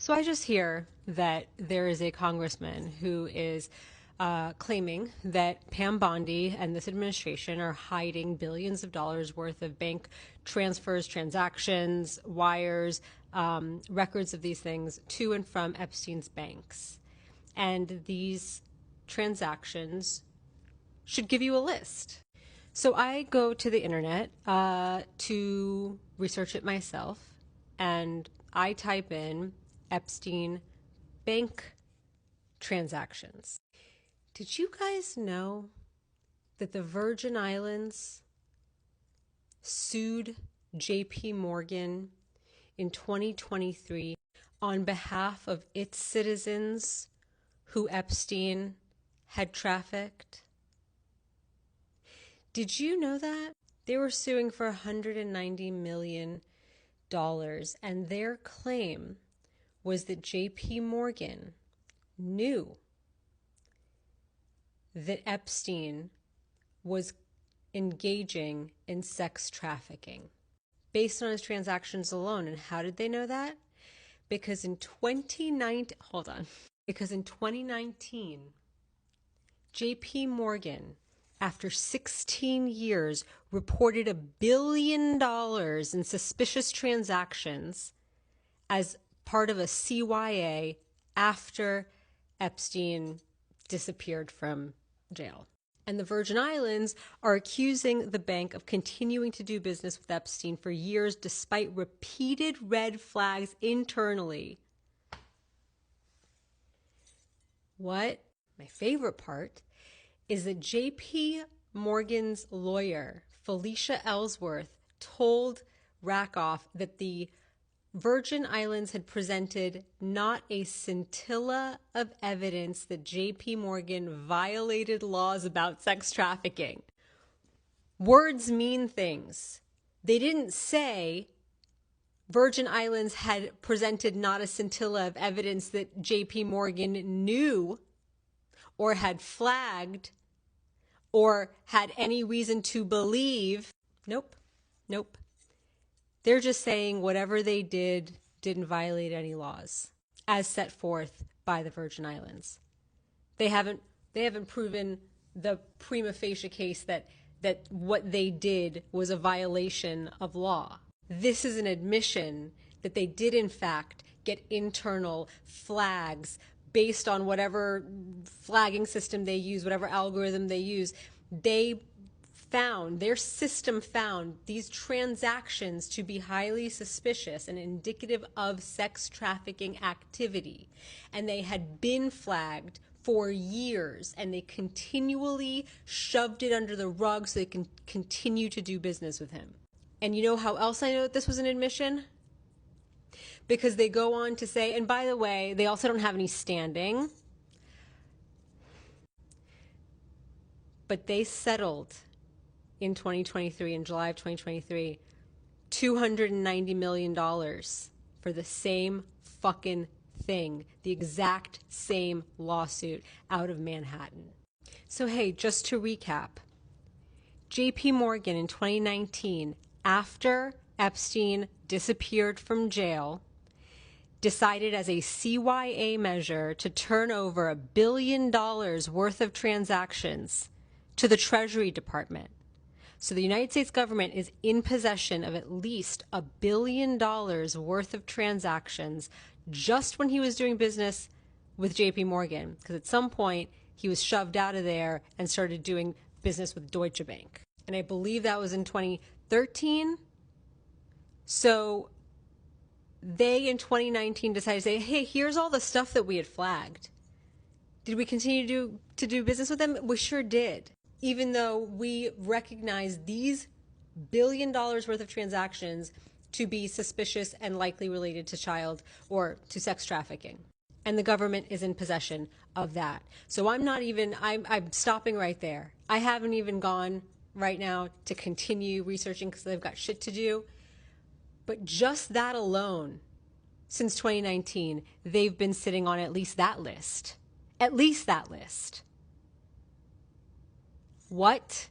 So I just hear that there is a congressman who is claiming that Pam Bondi and this administration are hiding billions of dollars worth of bank transfers, transactions, wires, records of these things to and from Epstein's banks. And these transactions should give you a list. So I go to the internet to research it myself, and I type in Epstein bank transactions. Did you guys know that the Virgin Islands sued JP Morgan in 2023 on behalf of its citizens who Epstein had trafficked? Did you know that? They were suing for $190 million, and their claim was that JP Morgan knew that Epstein was engaging in sex trafficking based on his transactions alone. And how did they know that? Because in 2019, JP Morgan, after 16 years, reported $1 billion in suspicious transactions as part of a CYA after Epstein disappeared from jail. And the Virgin Islands are accusing the bank of continuing to do business with Epstein for years despite repeated red flags internally. What? My favorite part is that JP Morgan's lawyer, Felicia Ellsworth, told Rakoff that the Virgin Islands had presented not a scintilla of evidence that JP Morgan violated laws about sex trafficking. Words mean things. They didn't say Virgin Islands had presented not a scintilla of evidence that JP Morgan knew or had flagged or had any reason to believe. Nope. They're just saying whatever they did didn't violate any laws as set forth by the Virgin Islands. They haven't proven the prima facie case that what they did was a violation of law. This is an admission that they did in fact get internal flags based on whatever flagging system they use, whatever algorithm they use. Their system found these transactions to be highly suspicious and indicative of sex trafficking activity. And they had been flagged for years, and they continually shoved it under the rug so they can continue to do business with him. And you know how else I know that this was an admission? Because they go on to say, and by the way, they also don't have any standing, but they settled in 2023, in July of 2023, $290 million for the same fucking thing, the exact same lawsuit out of Manhattan. So hey, just to recap, JP Morgan in 2019, after Epstein disappeared from jail, decided as a CYA measure to turn over $1 billion worth of transactions to the Treasury Department. So the United States government is in possession of at least $1 billion worth of transactions just when he was doing business with JP Morgan, because at some point he was shoved out of there and started doing business with Deutsche Bank. And I believe that was in 2013. So they in 2019 decided to say, hey, here's all the stuff that we had flagged. Did we continue to do business with them? We sure did. Even though we recognize these $1 billion worth of transactions to be suspicious and likely related to child or to sex trafficking. And the government is in possession of that. So I'm stopping right there. I haven't even gone right now to continue researching because they've got shit to do. But just that alone, since 2019, they've been sitting on at least that list. At least that list. What?